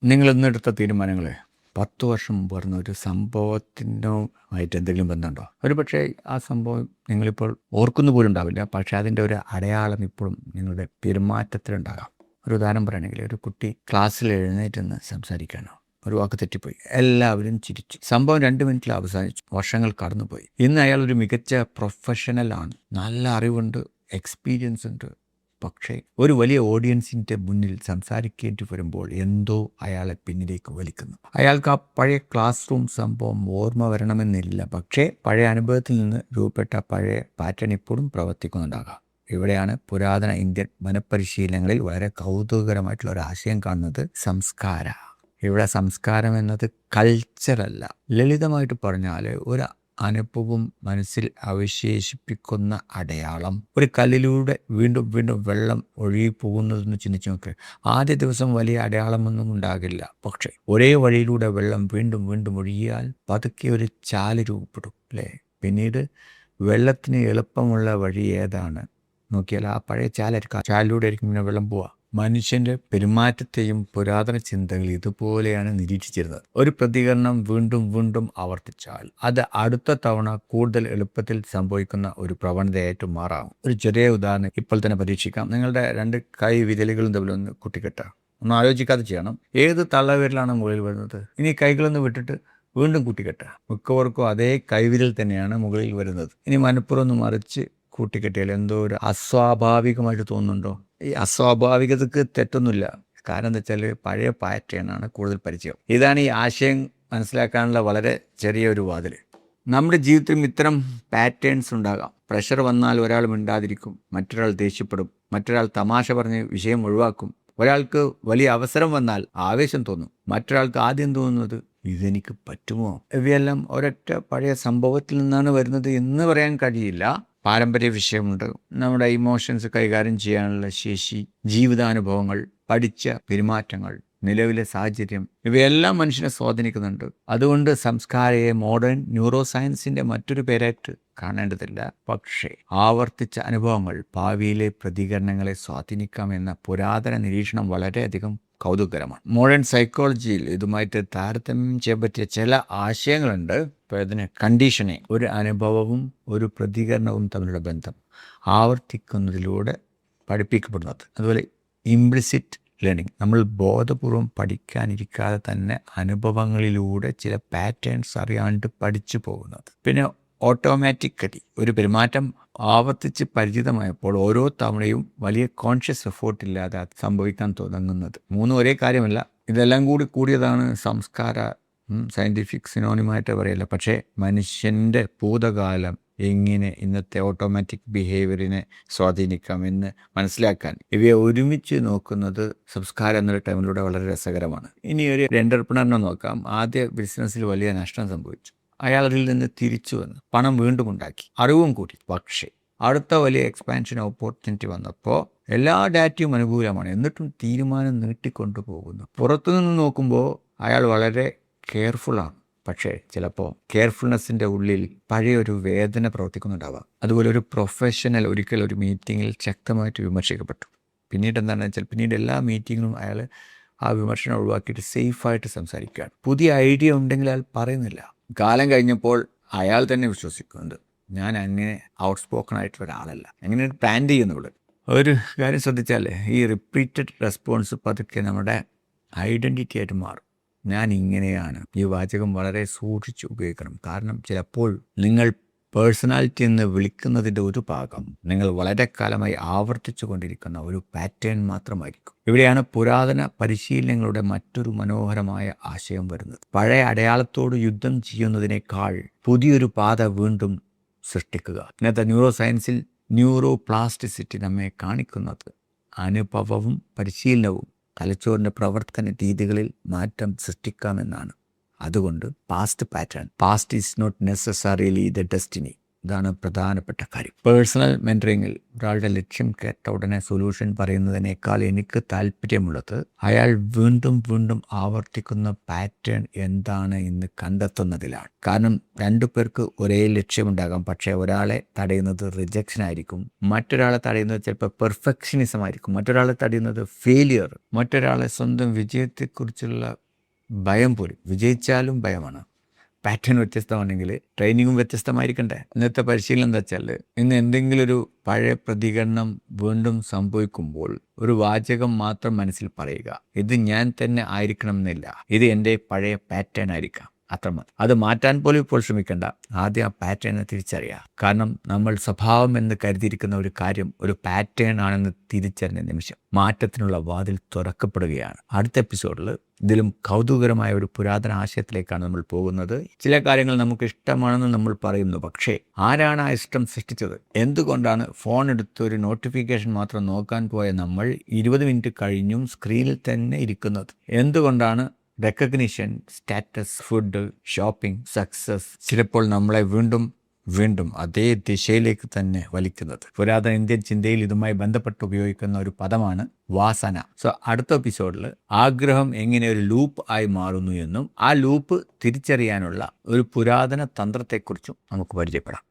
നിങ്ങൾ ഇന്നെടുത്ത തീരുമാനങ്ങൾ 10 വർഷം മുമ്പ് പറഞ്ഞ ഒരു സംഭവത്തിനോ ആയിട്ട് എന്തെങ്കിലും ബന്ധമുണ്ടോ? ഒരു പക്ഷേ ആ സംഭവം നിങ്ങളിപ്പോൾ ഓർക്കുന്നു പോലും ഉണ്ടാവില്ല. പക്ഷേ അതിൻ്റെ ഒരു അടയാളം ഇപ്പോഴും നിങ്ങളുടെ പെരുമാറ്റത്തിലുണ്ടാകാം. ഒരു ഉദാഹരണം പറയുകയാണെങ്കിൽ, ഒരു കുട്ടി ക്ലാസ്സിൽ എഴുന്നേറ്റ് നിന്ന് സംസാരിക്കുകയാണ്. ഒരു വാക്ക് തെറ്റിപ്പോയി. എല്ലാവരും ചിരിച്ചു. സംഭവം 2 മിനിറ്റിൽ അവസാനിച്ചു. വർഷങ്ങൾ കടന്നുപോയി. ഇന്ന് അയാൾ ഒരു മികച്ച പ്രൊഫഷണലാണ്. നല്ല അറിവുണ്ട്, എക്സ്പീരിയൻസ് ഉണ്ട്. പക്ഷേ ഒരു വലിയ ഓഡിയൻസിൻ്റെ മുന്നിൽ സംസാരിക്കേണ്ടി വരുമ്പോൾ എന്തോ അയാളെ പിന്നിലേക്ക് വലിക്കുന്നു. അയാൾക്ക് ആ പഴയ ക്ലാസ് റൂം സംഭവം ഓർമ്മ വരണമെന്നില്ല. പക്ഷേ പഴയ അനുഭവത്തിൽ നിന്ന് രൂപപ്പെട്ട പഴയ പാറ്റേൺ ഇപ്പോഴും പ്രവർത്തിക്കുന്നുണ്ടാകാം. ഇവിടെയാണ് പുരാതന ഇന്ത്യൻ മനഃപരിശീലനങ്ങളിൽ വളരെ കൗതുകകരമായിട്ടുള്ള ഒരു ആശയം കാണുന്നത്: സംസ്കാര. ഇവിടെ സംസ്കാരം എന്നത് കൾച്ചറല്ല. ലളിതമായിട്ട് പറഞ്ഞാൽ, ഒരു അനുഭവം മനസ്സിൽ അവശേഷിപ്പിക്കുന്ന അടയാളം. ഒരു കല്ലിലൂടെ വീണ്ടും വീണ്ടും വെള്ളം ഒഴുകി പോകുന്നതെന്ന് ചിന്തിച്ച് നോക്ക്. ആദ്യ ദിവസം വലിയ അടയാളമൊന്നും ഉണ്ടാകില്ല. പക്ഷേ ഒരേ വഴിയിലൂടെ വെള്ളം വീണ്ടും വീണ്ടും ഒഴുകിയാൽ പതുക്കെ ഒരു ചാല് രൂപപ്പെടും, അല്ലേ? പിന്നീട് വെള്ളത്തിന് എളുപ്പമുള്ള വഴി ഏതാണ് നോക്കിയാൽ ആ പഴയ ചാലിലൂടെ ആയിരിക്കും പിന്നെ വെള്ളം പോവുക. മനുഷ്യൻ്റെ പെരുമാറ്റത്തെയും പുരാതന ചിന്തകൾ ഇതുപോലെയാണ് നിരീക്ഷിച്ചിരുന്നത്. ഒരു പ്രതികരണം വീണ്ടും വീണ്ടും ആവർത്തിച്ചാൽ അത് അടുത്ത തവണ കൂടുതൽ എളുപ്പത്തിൽ സംഭവിക്കുന്ന ഒരു പ്രവണതയായിട്ട് മാറാം. ഒരു ചെറിയ ഉദാഹരണം ഇപ്പോൾ തന്നെ പരീക്ഷിക്കാം. നിങ്ങളുടെ 2 കൈ വിരലുകളും തമ്മിലൊന്ന് കൂട്ടിക്കെട്ടുക. ഒന്ന് ആലോചിക്കാതെ ചെയ്യണം. ഏത് തള്ളവിരലാണ് മുകളിൽ വരുന്നത്? ഇനി കൈകളൊന്ന് വിട്ടിട്ട് വീണ്ടും കൂട്ടിക്കെട്ടുക. മിക്കവർക്കും അതേ കൈവിരൽ തന്നെയാണ് മുകളിൽ വരുന്നത്. ഇനി മനപ്പുറം ഒന്ന് മറിച്ച് കൂട്ടിക്കെട്ടിയാൽ എന്തോ ഒരു അസ്വാഭാവികമായിട്ട് തോന്നുന്നുണ്ടോ? ഈ അസ്വാഭാവികതക്ക് തെറ്റൊന്നുമില്ല. കാരണം എന്താ വെച്ചാൽ പഴയ പാറ്റേണാണ് കൂടുതൽ പരിചയം. ഇതാണ് ഈ ആശയം മനസ്സിലാക്കാനുള്ള വളരെ ചെറിയൊരു വാതിൽ. നമ്മുടെ ജീവിതത്തിലും ഇത്തരം പാറ്റേൺസ് ഉണ്ടാകാം. പ്രഷർ വന്നാൽ ഒരാൾ മിണ്ടാതിരിക്കും, മറ്റൊരാൾ ദേഷ്യപ്പെടും, മറ്റൊരാൾ തമാശ പറഞ്ഞ് വിഷയം ഒഴിവാക്കും. ഒരാൾക്ക് വലിയ അവസരം വന്നാൽ ആവേശം തോന്നും, മറ്റൊരാൾക്ക് ആദ്യം തോന്നുന്നത് ഇതെനിക്ക് പറ്റുമോ? ഇവയെല്ലാം ഒരൊറ്റ പഴയ സംഭവത്തിൽ നിന്നാണ് വരുന്നത് എന്ന് പറയാൻ കഴിയില്ല. പാരമ്പര്യ വിഷയമുണ്ട്, നമ്മുടെ ഇമോഷൻസ് കൈകാര്യം ചെയ്യാനുള്ള ശേഷി, ജീവിതാനുഭവങ്ങൾ, പഠിച്ച പെരുമാറ്റങ്ങൾ, നിലവിലെ സാഹചര്യം, ഇവയെല്ലാം മനുഷ്യനെ സ്വാധീനിക്കുന്നുണ്ട്. അതുകൊണ്ട് സംസ്കാരയെ മോഡേൺ ന്യൂറോ സയൻസിൻ്റെ മറ്റൊരു പേരായിട്ട് കാണേണ്ടതില്ല. പക്ഷേ ആവർത്തിച്ച അനുഭവങ്ങൾ ഭാവിയിലെ പ്രതികരണങ്ങളെ സ്വാധീനിക്കാമെന്ന പുരാതന നിരീക്ഷണം വളരെയധികം കൗതുകകരമാണ്. മോഡേൺ സൈക്കോളജിയിൽ ഇതുമായിട്ട് താരതമ്യം ചെയ്യാൻ പറ്റിയ ചില ആശയങ്ങളുണ്ട്. ഇപ്പോൾ ഇതിന് കണ്ടീഷനിങ്, ഒരു അനുഭവവും ഒരു പ്രതികരണവും തമ്മിലുള്ള ബന്ധം ആവർത്തിക്കുന്നതിലൂടെ പഠിപ്പിക്കപ്പെടുന്നത്. അതുപോലെ ഇംപ്ലിസിറ്റ് ലേണിംഗ്, നമ്മൾ ബോധപൂർവം പഠിക്കാനിരിക്കാതെ തന്നെ അനുഭവങ്ങളിലൂടെ ചില പാറ്റേൺസ് അറിയാണ്ട് പഠിച്ചു പോകുന്നത്. പിന്നെ ഓട്ടോമാറ്റിക്കലി ഒരു പെരുമാറ്റം ആവർത്തിച്ച് പരിചിതമായപ്പോൾ ഓരോ തവണയും വലിയ കോൺഷ്യസ് എഫേർട്ട് ഇല്ലാതെ അത് സംഭവിക്കാൻ തുടങ്ങുന്നത്. മൂന്നും ഒരേ കാര്യമല്ല. ഇതെല്ലാം കൂടിയതാണ് സംസ്കാര. സയൻറ്റിഫിക് സിനോണിമായിട്ട് പറയില്ല. പക്ഷേ മനുഷ്യൻ്റെ ഭൂതകാലം എങ്ങനെ ഇന്നത്തെ ഓട്ടോമാറ്റിക് ബിഹേവിയറിനെ സ്വാധീനിക്കാമെന്ന് മനസ്സിലാക്കാൻ ഇവയെ ഒരുമിച്ച് നോക്കുന്നത് സംസ്കാരം എന്നൊരു ടൈമിലൂടെ വളരെ രസകരമാണ്. ഇനി ഒരു എൻ്റർപ്രണറിനെ നോക്കാം. ആദ്യ ബിസിനസ്സിൽ വലിയ നഷ്ടം സംഭവിച്ചു. അയാൾ അതിൽ നിന്ന് തിരിച്ചു വന്ന് പണം വീണ്ടും ഉണ്ടാക്കി, അറിവും കൂടി. പക്ഷേ അടുത്ത വലിയ എക്സ്പാൻഷൻ ഓപ്പർച്യൂണിറ്റി വന്നപ്പോൾ എല്ലാ ഡാറ്റയും അനുകൂലമാണ്. എന്നിട്ടും തീരുമാനം നീട്ടിക്കൊണ്ടു പോകുന്നു. പുറത്തുനിന്ന് നോക്കുമ്പോൾ അയാൾ വളരെ കെയർഫുള്ളാണ്. പക്ഷേ ചിലപ്പോൾ കെയർഫുൾനെസ്സിൻ്റെ ഉള്ളിൽ പഴയൊരു വേദന പ്രവർത്തിക്കുന്നുണ്ടാവാം. അതുപോലെ ഒരു പ്രൊഫഷണൽ ഒരിക്കൽ ഒരു മീറ്റിങ്ങിൽ ശക്തമായിട്ട് വിമർശിക്കപ്പെട്ടു. പിന്നീട് എന്താണെന്ന് വെച്ചാൽ പിന്നീട് എല്ലാ മീറ്റിങ്ങിലും അയാൾ ആ വിമർശനം ഒഴിവാക്കിയിട്ട് സേഫായിട്ട് സംസാരിക്കുകയാണ്. പുതിയ ഐഡിയ ഉണ്ടെങ്കിൽ അയാൾ പറയുന്നില്ല. കാലം കഴിഞ്ഞപ്പോൾ അയാൾ തന്നെ വിശ്വസിക്കുന്നുണ്ട്, ഞാൻ അങ്ങനെ ഔട്ട് സ്പോക്കൺ ആയിട്ടുള്ള ഒരാളല്ല. അങ്ങനെ പ്ലാൻ ചെയ്യുന്നുള്ളൂ. ഒരു കാര്യം ശ്രദ്ധിച്ചാൽ ഈ റിപ്പീറ്റഡ് റെസ്പോൺസ് പതുക്കെ നമ്മുടെ ഐഡൻറ്റിറ്റി ആയിട്ട് മാറും. ഞാൻ ഇങ്ങനെയാണ്. ഈ വാചകം വളരെ സൂക്ഷിച്ച് ഉപയോഗിക്കണം. കാരണം ചിലപ്പോൾ നിങ്ങൾ പേഴ്സണാലിറ്റി എന്ന് വിളിക്കുന്നതിൻ്റെ ഒരു ഭാഗം നിങ്ങൾ വളരെ കാലമായി ആവർത്തിച്ചു കൊണ്ടിരിക്കുന്ന ഒരു പാറ്റേൺ മാത്രമായിരിക്കും. ഇവിടെയാണ് പുരാതന പരിശീലനങ്ങളുടെ മറ്റൊരു മനോഹരമായ ആശയം വരുന്നത്. പഴയ അടയാളത്തോട് യുദ്ധം ചെയ്യുന്നതിനേക്കാൾ പുതിയൊരു പാത വീണ്ടും സൃഷ്ടിക്കുക. ഇന്നത്തെ ന്യൂറോ സയൻസിൽ ന്യൂറോ പ്ലാസ്റ്റിസിറ്റി നമ്മെ കാണിക്കുന്നത് അനുഭവവും പരിശീലനവും തലച്ചോറിൻ്റെ പ്രവർത്തന രീതികളിൽ മാറ്റം സൃഷ്ടിക്കാമെന്നാണ്. അതുകൊണ്ട് past is not necessarily the destiny. ഇതാണ് പ്രധാനപ്പെട്ട കാര്യം. പേഴ്സണൽ മെൻറ്ററിങ്ങിൽ ഒരാളുടെ ലക്ഷ്യം കേട്ട ഉടനെ സൊല്യൂഷൻ പറയുന്നതിനേക്കാൾ എനിക്ക് താല്പര്യമുള്ളത് അയാൾ വീണ്ടും വീണ്ടും ആവർത്തിക്കുന്ന പാറ്റേൺ എന്താണ് എന്ന് കണ്ടെത്തുന്നതിലാണ്. കാരണം രണ്ടു പേർക്ക് ഒരേ ലക്ഷ്യമുണ്ടാകാം, പക്ഷേ ഒരാളെ തടയുന്നത് റിജക്ഷൻ ആയിരിക്കും, മറ്റൊരാളെ തടയുന്നത് ചിലപ്പോൾ പെർഫെക്ഷനിസം ആയിരിക്കും, മറ്റൊരാളെ തടയുന്നത് ഫെയിലിയർ, മറ്റൊരാളെ സ്വന്തം വിജയത്തെക്കുറിച്ചുള്ള ഭയം പോലും. വിജയിച്ചാലും ഭയമാണ്. പാറ്റേൺ വ്യത്യസ്തമാണെങ്കിൽ ട്രെയിനിങ്ങും വ്യത്യസ്തമായിരിക്കണ്ടേ. ഇന്നത്തെ പരിശീലനം എന്താ വെച്ചാൽ, ഇന്ന് എന്തെങ്കിലും ഒരു പഴയ പ്രതികരണം വീണ്ടും സംഭവിക്കുമ്പോൾ ഒരു വാചകം മാത്രം മനസ്സിൽ പറയുക. ഇത് ഞാൻ തന്നെ ആയിരിക്കണം എന്നില്ല, ഇത് എൻ്റെ പഴയ പാറ്റേൺ ആയിരിക്കാം, അത്രമതി. അത് മാറ്റാൻ പോലും ഇപ്പോൾ ശ്രമിക്കേണ്ട. ആദ്യം ആ പാറ്റേണിനെ തിരിച്ചറിയുക. കാരണം നമ്മൾ സ്വഭാവം എന്ന് കരുതിയിരിക്കുന്ന ഒരു കാര്യം ഒരു പാറ്റേൺ ആണെന്ന് തിരിച്ചറിഞ്ഞ നിമിഷം മാറ്റത്തിനുള്ള വാതിൽ തുറക്കപ്പെടുകയാണ്. അടുത്ത എപ്പിസോഡിൽ ഇതിലും കൗതുകകരമായ ഒരു പുരാതന ആശയത്തിലേക്കാണ് നമ്മൾ പോകുന്നത്. ചില കാര്യങ്ങൾ നമുക്ക് ഇഷ്ടമാണെന്ന് നമ്മൾ പറയുന്നു, പക്ഷേ ആരാണ് ആ ഇഷ്ടം സൃഷ്ടിച്ചത്? എന്തുകൊണ്ടാണ് ഫോൺ എടുത്ത് ഒരു നോട്ടിഫിക്കേഷൻ മാത്രം നോക്കാൻ പോയ നമ്മൾ 20 മിനിറ്റ് കഴിഞ്ഞും സ്ക്രീനിൽ തന്നെ ഇരിക്കുന്നത്? എന്തുകൊണ്ടാണ് recognition, status, food, shopping, success ചിലപ്പോൾ നമ്മളെ വീണ്ടും വീണ്ടും അതേ ദിശയിലേക്ക് തന്നെ വലിക്കുന്നത്? പുരാതന ഇന്ത്യൻ ചിന്തയിൽ ഇതുമായി ബന്ധപ്പെട്ട് ഉപയോഗിക്കുന്ന ഒരു പദമാണ് വാസന. സോ അടുത്ത എപ്പിസോഡിൽ ആഗ്രഹം എങ്ങനെ ഒരു ലൂപ്പ് ആയി മാറുന്നു എന്നും ആ ലൂപ്പ് തിരിച്ചറിയാനുള്ള ഒരു പുരാതന തന്ത്രത്തെക്കുറിച്ചും നമുക്ക് പരിചയപ്പെടാം.